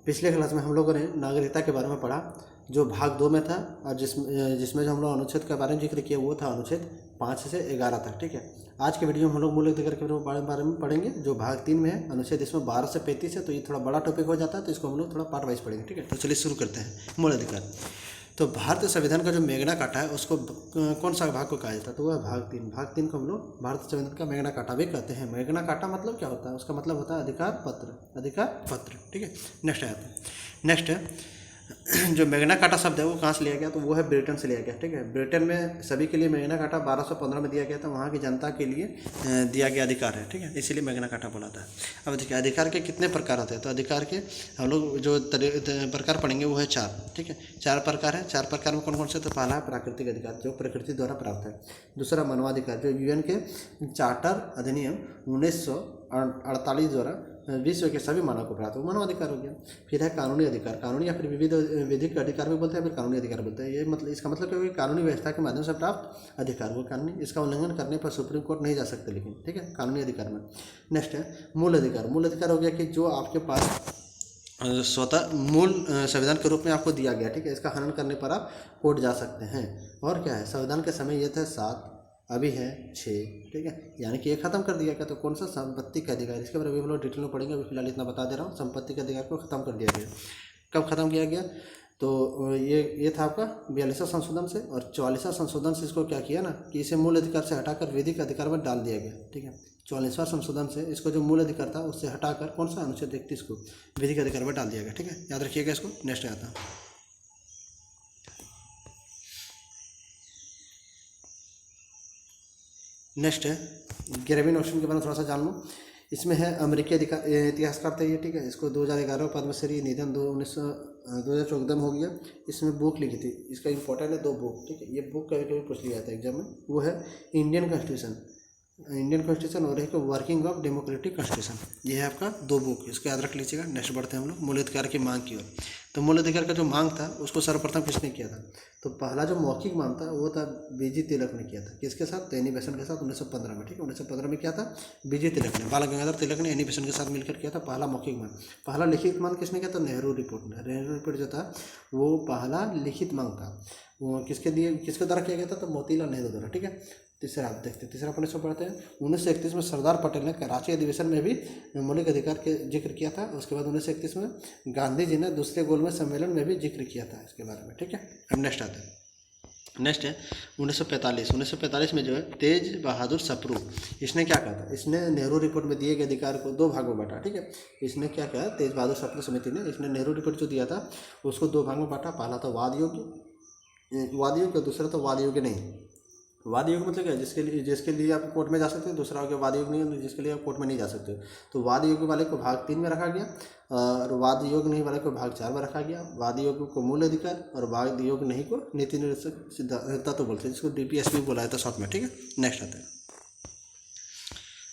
पिछले क्लास में हम लोगों ने नागरिकता के बारे में पढ़ा, जो भाग 2 में था, और जिसमें जो हम लोग अनुच्छेद के बारे में जिक्र किया वो था अनुच्छेद 5 से 11 तक। ठीक है, आज के वीडियो में हम लोग मूल अधिकार के बारे में पढ़ेंगे, जो भाग 3 में है। अनुच्छेद इसमें 12 से 35 है, तो ये थोड़ा बड़ा टॉपिक हो जाता है, तो इसको हम लोग थोड़ा पार्ट वाइज पढ़ेंगे। ठीक है, तो चलिए शुरू करते हैं। मूल अधिकार, तो भारतीय संविधान का जो मैग्ना कार्टा है उसको कौन सा भाग को कहा जाता है, तो वह है भाग 3। भाग 3 को हम लोग भारतीय संविधान का मैग्ना कार्टा भी कहते हैं। मैग्ना कार्टा मतलब क्या होता है, उसका मतलब होता है अधिकार पत्र, अधिकार पत्र। ठीक है, नेक्स्ट आता है। नेक्स्ट जो मैग्ना कार्टा शब्द है वो कहाँ से लिया गया, तो वो है ब्रिटेन से लिया गया। ठीक है, ब्रिटेन में सभी के लिए मैग्ना कार्टा 1215 में दिया गया था, वहाँ की जनता के लिए दिया गया अधिकार है। ठीक है, इसीलिए मैग्ना कार्टा बोला था। अब देखिए अधिकार के कितने प्रकार होते हैं, तो अधिकार के हम लोग जो प्रकार पढ़ेंगे वो है 4। ठीक है, 4 प्रकार है। 4 प्रकार में कौन कौन से, तो पहला है प्राकृतिक अधिकार, जो प्रकृति द्वारा प्राप्त है। दूसरा मानवाधिकार, जो यूएन के चार्टर अधिनियम 1948 द्वारा विश्व के सभी मानव को प्राप्त हो, मानवाधिकार हो गया। फिर है कानूनी अधिकार, कानूनी या फिर विविध विधिक अधिकार भी बोलते हैं, फिर कानूनी अधिकार बोलते हैं। ये मतलब इसका मतलब क्या है, कानूनी व्यवस्था के माध्यम से प्राप्त अधिकार, वो कानूनी, इसका उल्लंघन करने पर सुप्रीम कोर्ट नहीं जा सकते, लेकिन ठीक है, कानूनी अधिकार में। नेक्स्ट है मूल अधिकार। मूल अधिकार हो गया कि जो आपके पास स्वतः मूल संविधान के रूप में आपको दिया गया। ठीक है, इसका हनन करने पर आप कोर्ट जा सकते हैं। और क्या है, संविधान के समय ये थे 7, अभी है 6। ठीक है, यानी कि ये खत्म कर दिया गया। तो कौन सा, संपत्ति का अधिकार, इसके बारे में हम लोग डिटेल में पढ़ेंगे, अभी फिलहाल इतना बता दे रहा हूँ। संपत्ति के अधिकार को खत्म कर दिया गया। कब खत्म किया गया, तो ये था आपका 42वां संशोधन से, और 44वां संशोधन से इसको क्या किया ना, कि इसे मूल अधिकार से हटाकर विधिक अधिकार में डाल दिया गया। ठीक है, 44वां संशोधन से इसको जो मूल अधिकार था उससे हटाकर कौन सा, अनुच्छेद 31 को विधिक अधिकार में डाल दिया गया। ठीक है, याद रखिएगा इसको। नेक्स्ट आता है। नेक्स्ट है ग्रेविन ऑप्शन के बारे में थोड़ा सा जान लो। इसमें है अमेरिकी इतिहासकार थे ये। ठीक है, इसको 2011 पद्मश्री, निधन 2014 में हो गया। इसमें बुक लिखी थी, इसका इंपॉर्टेंट है 2 बुक। ठीक है, ये बुक कभी कभी पूछ लिया जाता है एग्जाम में। वो है इंडियन कॉन्स्टिट्यूशन और एक वर्किंग ऑफ डेमोक्रेटिक कॉन्स्टिट्यूशन। ये है आपका 2 बुक, इसको याद रख लीजिएगा। नेक्स्ट बढ़ते हैं हम लोग मूल अधिकार की मांग की ओर। तो मूल अधिकार का जो मांग था उसको सर्वप्रथम किसने किया था, तो पहला जो मौखिक मांग था वो था बीजी तिलक ने किया था। किसके साथ, तो एनी बेसेंट के साथ 1915 में। ठीक है, 1915 में किया था बीजी तिलक ने, बाल गंगाधर तिलक ने एनी बेसेंट के साथ मिलकर किया था पहला मौखिक मांग। पहला लिखित मांग किसने किया था, नेहरू रिपोर्ट ने। नेहरू रिपोर्ट जो था वो पहला लिखित मांग था, वो किसके द्वारा किया गया था, तो मोतीलाल नेहरू द्वारा। ठीक है, तीसरा आप देखते हैं, तीसरा पॉइंट पढ़ते हैं। 1931 में सरदार पटेल ने कराची अधिवेशन में भी मौलिक अधिकार के जिक्र किया था। उसके बाद 1931 में गांधी जी ने दूसरे गोलमेज सम्मेलन में भी जिक्र किया था इसके बारे में। ठीक है, अब नेक्स्ट आते हैं। नेक्स्ट है 1945 में जो है तेज बहादुर सप्रू, इसने क्या कहा था, इसने नेहरू रिपोर्ट में दिए गए अधिकार को 2 भागों में बांटा। ठीक है, इसने क्या कहा, तेज बहादुर सप्रू समिति ने, इसने नेहरू रिपोर्ट जो दिया था उसको 2 भागों में बांटा। पहला था वाद योग्य, दूसरा था वाद योग्य नहीं। वाद योग मतलब क्या है, जिसके लिए आप कोर्ट में जा सकते हैं। दूसरा हो गया वाद योग नहीं, जिसके लिए आप कोर्ट में नहीं जा सकते। तो वाद योग वाले को भाग 3 में रखा गया, और वाद योग नहीं वाले को भाग 4 में रखा गया। वाद योग को मूल अधिकार और वाद योग नहीं को नीति निर्देशक तत्व बोलते हैं, जिसको DPSP बोला जाता है शॉर्ट में। ठीक है, नेक्स्ट आता है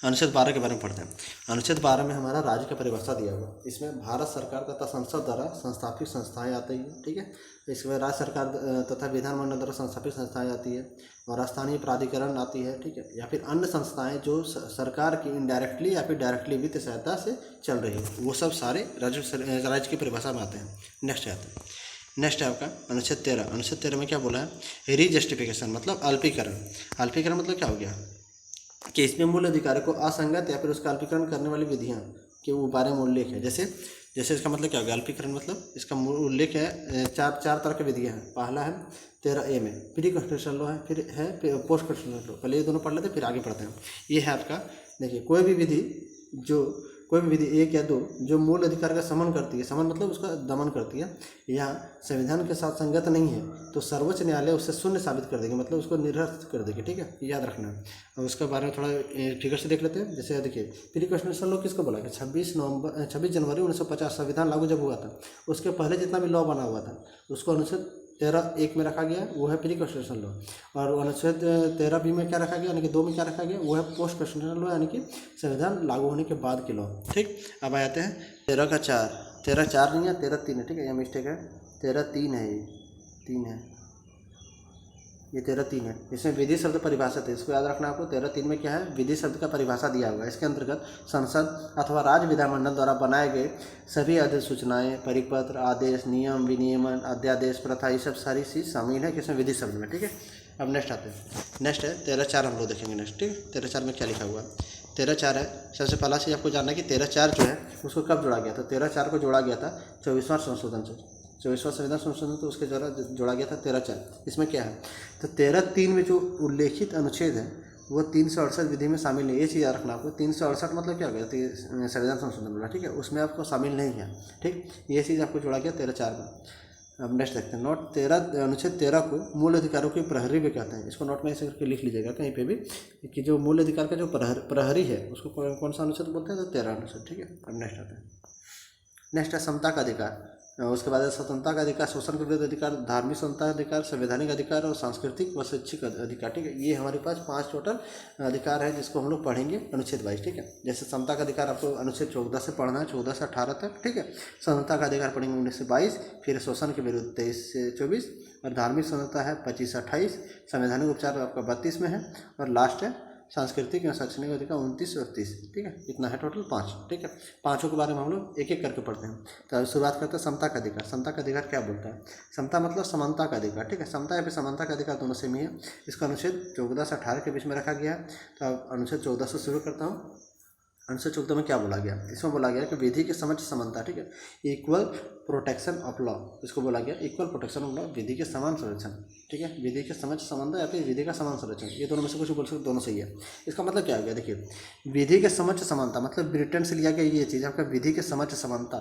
अनुच्छेद 12 के बारे में पढ़ते हैं। अनुच्छेद 12 में हमारा राज्य का परिभाषा दिया हुआ। इसमें भारत सरकार तथा संसद द्वारा संस्थापित संस्थाएं आती हैं। ठीक है, इसमें राज्य सरकार तथा विधानमंडल द्वारा संस्थापित संस्थाएं आती है, और स्थानीय प्राधिकरण आती है। ठीक है, या फिर अन्य संस्थाएं जो सरकार की इनडायरेक्टली या फिर डायरेक्टली वित्तीय सहायता से चल रही है, वो सब सारे राज्य की परिभाषा में आते हैं। नेक्स्ट आते हैं। नेक्स्ट है आपका अनुच्छेद 13। अनुच्छेद 13 में क्या बोला है, रीजस्टिफिकेशन मतलब अल्पीकरण। अल्पीकरण मतलब क्या हो गया, कि इसमें मूल अधिकार को असंगत या फिर उसका अल्पीकरण करने वाली विधियां के बारे में उल्लेख है। जैसे इसका मतलब क्या होगा, अल्पीकरण मतलब इसका उल्लेख है 4 तरह की विधियां हैं। पहला है 13A में प्री कॉन्स्टिट्यूशनल लॉ है, फिर है पोस्ट कॉन्स्टिट्यूशनल लॉ। पहले ये दोनों पढ़ लेते हैं, फिर आगे पढ़ते हैं। ये है आपका, देखिए कोई भी विधि 1 या 2 जो मूल अधिकार का समन करती है, समन मतलब उसका दमन करती है, या संविधान के साथ संगत नहीं है, तो सर्वोच्च न्यायालय उससे शून्य साबित कर देगी, मतलब उसको निरस्त कर देगी। ठीक है, याद रखना है। अब उसके बारे में थोड़ा फिगर से देख लेते हैं। जैसे देखिए प्री कॉन्स्टिट्यूशनल लॉ किसको बोला गया, 26 जनवरी 1950 संविधान लागू जब हुआ था, उसके पहले जितना भी लॉ बना हुआ था उसको अनुच्छेद 13(1) में रखा गया, वो है प्री कॉन्स्टिट्यूशनल लॉ। और अनुच्छेद 13B में क्या रखा गया, यानी कि 2 में क्या रखा गया, वो है पोस्ट कॉन्स्टिट्यूशनल लॉ, यानी कि संविधान लागू होने के बाद के लॉ। ठीक, अब आते हैं 13 का 4। 13(4) नहीं है, 13(3) है। ठीक है, यह मिस्टेक है, 13(3) है, ये 3 है, ये 13(3) है। इसमें विधि शब्द परिभाषित है, इसको याद रखना आपको। 13(3) में क्या है, विधि शब्द का परिभाषा दिया हुआ है। इसके अंतर्गत संसद अथवा राज्य विधानमंडल द्वारा बनाए गए सभी अधिसूचनाएं, परिपत्र, आदेश, नियम, विनियमन, अध्यादेश, प्रथा, ये सब सारी चीज़ शामिल है किसमें, विधि शब्द में। ठीक है, अब नेक्स्ट आते हैं। नेक्स्ट है 13(4), हम लोग देखेंगे नेक्स्ट। ठीक, 13(4) में क्या लिखा हुआ है। 13(4) है, सबसे पहला चीज़ आपको जानना है कि 13(4) जो है उसको कब जोड़ा गया था। 13(4) को जोड़ा गया था 24वां संशोधन से। 24वां संविधान संशोधन तो उसके द्वारा जोड़ा गया था 13(4). इसमें क्या है, तो 13(3) में जो उल्लेखित अनुच्छेद है वो 368 विधि में शामिल नहीं। ये चीज़ याद रखना आपको। 368 मतलब क्या हो गया, तो संविधान संशोधन बोला, ठीक है, उसमें आपको शामिल नहीं है। ठीक, ये चीज़ आपको जोड़ा गया 13(4) में। अब नेक्स्ट देखते हैं नोट 13, अनुच्छेद 13 को मूल अधिकारों के प्रहरी भी कहते हैं। इसको नोट में ऐसे करके लिख लीजिएगा कहीं पे भी कि जो मूल अधिकार का जो प्रहरी है उसको कौन सा अनुच्छेद बोलते हैं, तो 13 अनुच्छेद। ठीक है, अब नेक्स्ट आते हैं। नेक्स्ट है समता का अधिकार। उसके बाद स्वतंत्रता का अधिकार, शोषण के विरुद्ध अधिकार, धार्मिक स्वतंत्रता अधिकार, संवैधानिक अधिकार और सांस्कृतिक व शैक्षिक अधिकार। ठीक है, ये हमारे पास 5 टोटल अधिकार है जिसको हम लोग पढ़ेंगे अनुच्छेद वाइज। ठीक है, जैसे समता का अधिकार आपको अनुच्छेद 14 से पढ़ना है, 14 से 18 तक। ठीक है, स्वतंत्रता का अधिकार पढ़ेंगे 19 से 22, फिर शोषण के विरुद्ध 23 से 24, और धार्मिक स्वतंत्रता है 25 से 28, संवैधानिक उपचार आपका 32 में है, और लास्ट है सांस्कृतिक या शैक्षणिक अधिकार 29 और 30। ठीक है, इतना है टोटल 5। ठीक है, पाँचों के बारे में हम लोग एक एक करके पढ़ते हैं। तो अब शुरुआत करते हैं समता का अधिकार। समता का अधिकार क्या बोलता है, समता मतलब समानता का अधिकार। ठीक है, समता या फिर समानता का अधिकार दोनों सेम ही है। इसका अनुच्छेद 14 से 18 के बीच में रखा गया है। तो अब अनुच्छेद 14 से शुरू करता हूँ। अनुच्छेद 14 में क्या बोला गया, इसमें बोला गया कि विधि के समक्ष समानता। ठीक है, इक्वल प्रोटेक्शन ऑफ लॉ, इसको बोला गया इक्वल प्रोटेक्शन ऑफ लॉ, विधि के समान संरक्षण। ठीक है, विधि के समक्ष समानता या फिर विधि का समान संरक्षण, ये दोनों में से कुछ बोल सकते, दोनों सही है। इसका मतलब क्या हो गया, देखिए विधि के समक्ष समानता मतलब ब्रिटेन से लिया गया ये चीज़ आपका, विधि के समक्ष समानता,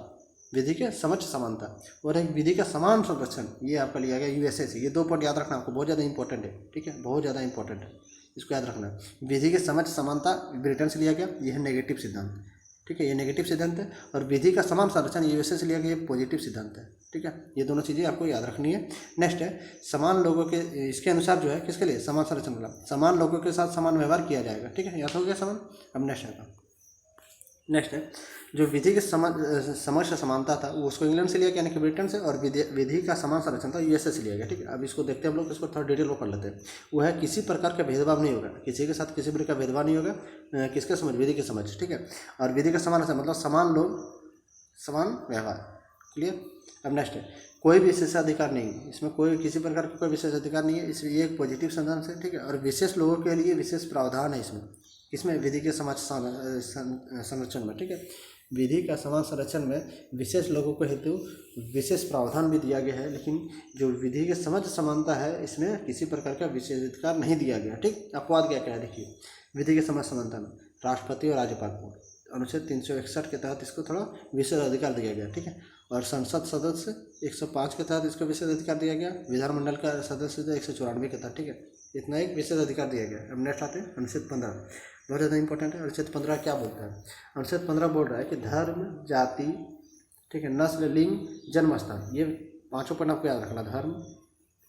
विधि के समक्ष समानता, और एक विधि का समान संरक्षण, ये आपका लिया गया यूएसए से। ये 2 पॉइंट याद रखना आपको, बहुत ज़्यादा इंपॉर्टेंट है। ठीक है, बहुत ज़्यादा इंपॉर्टेंट है, इसको याद रखना। विधि के समक्ष समानता ब्रिटेन से लिया गया, ये है नेगेटिव सिद्धांत। ठीक है, ये नेगेटिव सिद्धांत है, और विधि का समान संरक्षण यूएसए से लिया गया, ये पॉजिटिव सिद्धांत है। ठीक है, ये दोनों चीज़ें आपको याद रखनी है। नेक्स्ट है समान लोगों के, इसके अनुसार जो है किसके लिए, समान संरक्षण मतलब समान लोगों के साथ समान व्यवहार किया जाएगा। ठीक है, याद हो गया समान। अब नेक्स्ट है, नेक्स्ट है जो विधि के समक्ष समानता था वो उसको इंग्लैंड से लिया गया, यानी कि ब्रिटेन से, और विधि का समान संरक्षण था यूएसए से लिया गया। ठीक है, अब इसको देखते हैं हम लोग, इसको थोड़ा डिटेल में पढ़ लेते हैं। वो है किसी प्रकार का भेदभाव नहीं होगा, किसी के साथ किसी प्रकार का भेदभाव नहीं होगा, किसके समझ, विधि के समझ। ठीक है, और विधि का समान मतलब समान लोग समान व्यवहार। क्लियर। अब नेक्स्ट है कोई विशेषाधिकार नहीं, इसमें कोई किसी प्रकार का कोई विशेष अधिकार नहीं है, इसलिए एक पॉजिटिव सिद्धांत है। ठीक है, और विशेष लोगों के लिए विशेष प्रावधान है इसमें विधि के समाज संरक्षण में। ठीक है, विधि का समान संरक्षण में विशेष लोगों को हेतु विशेष प्रावधान भी दिया गया है, लेकिन जो विधि के समझ समानता है इसमें किसी प्रकार का विशेषाधिकार नहीं दिया गया। ठीक, अपवाद क्या क्या है देखिए, विधि के समझ समानता में राष्ट्रपति और राज्यपाल को अनुच्छेद 361 के तहत इसको थोड़ा विशेष अधिकार दिया गया। ठीक है, और संसद सदस्य 105 के तहत इसको विशेष अधिकार दिया गया, विधानमंडल का सदस्य 194 के तहत। ठीक है, इतना एक विशेष अधिकार दिया गया। अब नेक्स्ट आते हैं अनुच्छेद 15, बहुत ज़्यादा इंपॉर्टेंट है। अनुच्छेद 15 क्या बोलता है, अनुच्छेद 15 बोल रहा है कि धर्म, जाति, ठीक है, नस्ल, लिंग, जन्म स्थान, ये 5 पॉइंट आपको याद रखना। धर्म,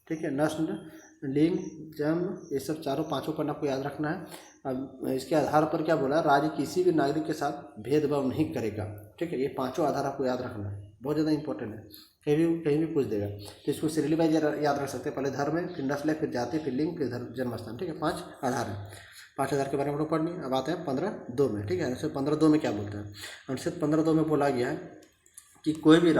ठीक है, नस्ल, लिंग, जन्म, ये सब 5 पॉइंट आपको याद रखना है। अब इसके आधार पर क्या बोला, राज्य किसी भी नागरिक के साथ भेदभाव नहीं करेगा। ठीक है, ये 5 आधार आपको याद रखना है, बहुत ज़्यादा इंपॉर्टेंट है, कहीं भी पूछ देगा तो इसको सीरियली वाइज याद रख सकते हैं। पहले धर्म है, फिर नस्ल है, फिर जाति, फिर लिंग, फिर जन्म स्थान। ठीक है, 5 आधार है। 5 आधार के बारे में हम लोग पढ़नी। अब आते हैं 15(2) में। ठीक है, अनुच्छेद 15(2) में क्या बोलते हैं, अनुच्छेद 15(2) में बोला गया है कि कोई भी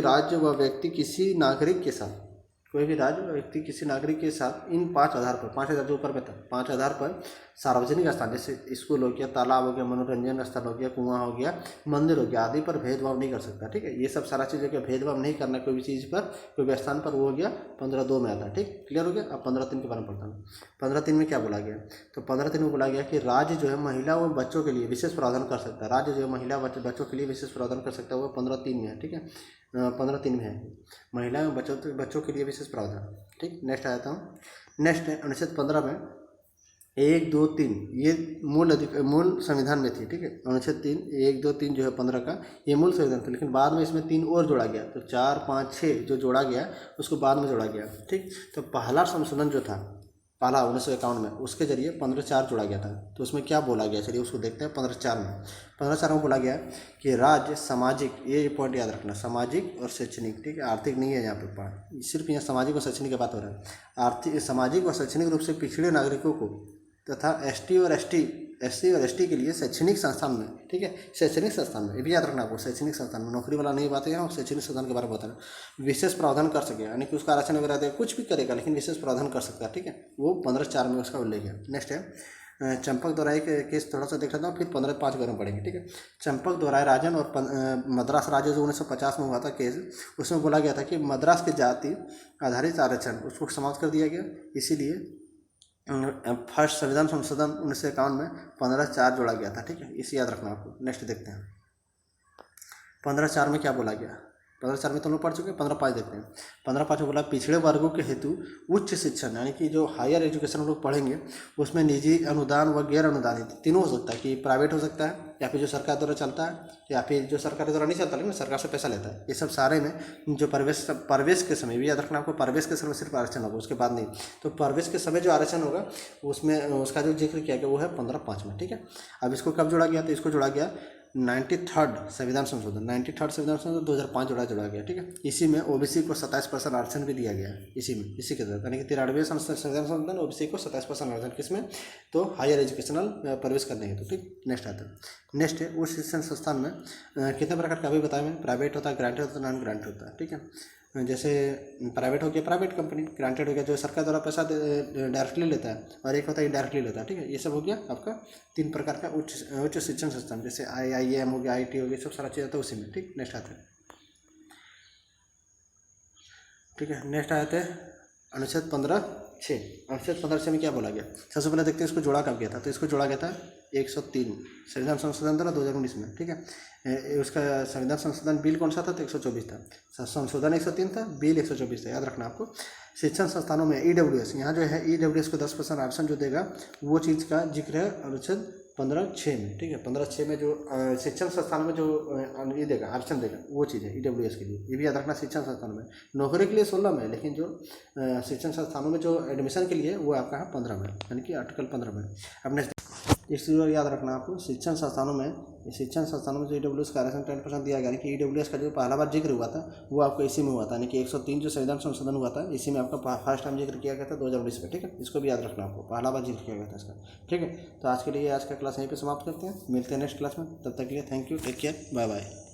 राज्य व व्यक्ति किसी नागरिक के साथ, कोई भी राज्य व्यक्ति किसी नागरिक के साथ इन 5 आधार पर, 5 आधार जो ऊपर में था, 5 आधार पर सार्वजनिक स्थान जैसे स्कूल हो गया, तालाब हो गया, मनोरंजन स्थल हो गया, कुआं हो गया, मंदिर हो गया आदि पर भेदभाव नहीं कर सकता। ठीक है, ये सब सारा चीज़ का भेदभाव नहीं करना कोई भी चीज़ पर, कोई भी स्थान पर, वो हो गया 15(2) में आता है। ठीक, क्लियर हो गया। अब 15(3) के बारे में पढ़ता हूँ। 15(3) में क्या बोला गया, तो 15(3) में बोला गया कि राज्य जो है महिला व बच्चों के लिए विशेष प्रावधान कर सकता है। राज्य जो है महिला बच्चों के लिए विशेष प्रावधान कर सकता है, वो 15(3) में है। ठीक है, 15(3) में है महिला एवं बच्चों के लिए विशेष प्रावधान। ठीक, नेक्स्ट आ जाता हूँ। नेक्स्ट है अनुच्छेद 15 में 1, 2, 3 ये मूल संविधान में थी। ठीक है, अनुच्छेद 3 1, 2, 3 जो है 15 का, ये मूल संविधान था, लेकिन बाद में इसमें 3 और जोड़ा गया, तो 4, 5, 6 जो जोड़ा गया उसको बाद में जोड़ा गया। ठीक, तो पहला संशोधन जो था पहला 1951 में, उसके जरिए 15/4 जोड़ा गया था। तो उसमें क्या बोला गया, चलिए उसको देखते हैं। 15/4 में 15/4 में बोला गया कि राज्य सामाजिक, ये पॉइंट याद रखना, सामाजिक और शैक्षणिक, ठीक है, आर्थिक नहीं है यहाँ पे पार्ट, सिर्फ यहाँ सामाजिक और शैक्षणिक की बात हो रहा है। आर्थिक, सामाजिक और शैक्षणिक रूप से पिछड़े नागरिकों को तथा एससी और एसटी के लिए शैक्षणिक संस्थान में, ठीक है, शैक्षणिक संस्थान में, ये भी याद रखना आपको, शैक्षणिक संस्थान में, नौकरी वाला नहीं बात है यहाँ, शैक्षणिक संस्थान के बारे में बता रहा हूँ। विशेष प्रावधान कर सके, यानी कि उसका आरक्षण वगैरह दे, कुछ भी करेगा लेकिन विशेष प्रावधान कर सकता है, ठीक है, वो 15/4 में उसका उल्लेख है। नेक्स्ट है चंपक दोहराई के केस, थोड़ा सा देख लेता हूँ, फिर 15/5 के बारे में पढ़ेंगे, ठीक है। चंपक दोहराई राजन और मद्रास राज्य जो 1950 में हुआ था केस, उसमें बोला गया था कि मद्रास के जाति आधारित आरक्षण उसको समाप्त कर दिया गया, इसीलिए फर्स्ट संविधान संशोधन 1951 में 15/4 जोड़ा गया था, ठीक है, इसे याद रखना आपको। नेक्स्ट देखते हैं 15/4 में क्या बोला गया। 15/4 में तो हम लोग पढ़ चुके हैं, 15/5 देखते हैं। 15/5 में बोला पिछड़े वर्गों के हेतु उच्च शिक्षण, यानी कि जो हायर एजुकेशन हम लोग पढ़ेंगे उसमें निजी अनुदान व गैर अनुदानित तीनों हो सकता है, कि प्राइवेट हो सकता है या फिर जो सरकार द्वारा चलता है या फिर जो सरकार द्वारा नहीं चलता लेकिन सरकार से पैसा लेता है, ये सब सारे में जो प्रवेश के समय भी याद रखना आपको, प्रवेश के समय सिर्फ आरक्षण होगा, उसके बाद नहीं। तो प्रवेश के समय जो आरक्षण होगा उसमें उसका जो जिक्र किया गया वो है 15/5 में, ठीक है। अब इसको कब जोड़ा गया, तो इसको जोड़ा गया 93rd संविधान संशोधन 2005 जोड़ा गया, ठीक है। इसी में ओबीसी को 27% आरक्षण भी दिया गया है, इसी के तहत, यानी कि 93वें संविधान संशोधन ओबीसी को 27% आरक्षण, किसमें, तो हायर एजुकेशनल प्रवेश करने हेतु, ठीक। नेक्स्ट आता है, नेक्स्ट है उस शिक्षण संस्थान में कितने प्रकार का अभी बताया मैंने, प्राइवेट होता है, ग्रांटेड होता है, नॉन ग्रांटेड होता है, ठीक है। जैसे प्राइवेट हो गया प्राइवेट कंपनी, ग्रांटेड हो गया जो सरकार द्वारा पैसा डायरेक्टली लेता है, और एक होता है इनडायरेक्टली लेता है, ठीक है। ये सब हो गया आपका 3 प्रकार का उच्च शिक्षण संस्थान, जैसे IIM हो गया, IIT हो गया, सब सारा चीज़ आता है उसी में, ठीक। नेक्स्ट आता है, ठीक है। नेक्स्ट आते हैं अनुच्छेद 15(6). अनुच्छेद 15(6) में क्या बोला गया, सबसे पहले देखते हैं इसको जोड़ा कब गया था। तो इसको जोड़ा गया था 103 संविधान संशोधन था 2019 में, ठीक है। उसका संविधान संशोधन बिल कौन सा था, तो 124 था, संशोधन 103 था, बिल 124 था, याद रखना आपको। शिक्षण संस्थानों में EWS, यहाँ जो है EWS को 10% आरक्षण जो देगा वो चीज़ का जिक्र है अनुच्छेद 15(6) में, ठीक है। 15(6) में जो शिक्षण संस्थान में जो ये देगा, आरक्षण देगा, वो चीज़ है EWS के लिए, ये भी याद रखना। शिक्षण संस्थान में नौकरी के लिए 16 में, लेकिन जो शिक्षण संस्थानों में जो एडमिशन के लिए वो आपका है 15 में, यानी कि आर्टिकल 15 में। अब नेक्स्ट इस चीज़ को याद रखना आपको, शिक्षण संस्थानों में जो EWS का आरक्षण 10% दिया गया, यानी कि EWS का जो पहला बार जिक्र हुआ था वो आपको इसी में हुआ था, यानी कि 103 जो संविधान संशोधन हुआ था इसी में आपका फर्स्ट टाइम जिक्र किया गया था 2019 में, ठीक है। इसको भी याद रखना आपको, पहला बार जिक्र किया गया था इसका, ठीक है। तो आज के लिए आज का क्लास यहीं पे समाप्त करते हैं, मिलते हैं नेक्स्ट क्लास में, तब तक के लिए thank you, take care, bye bye.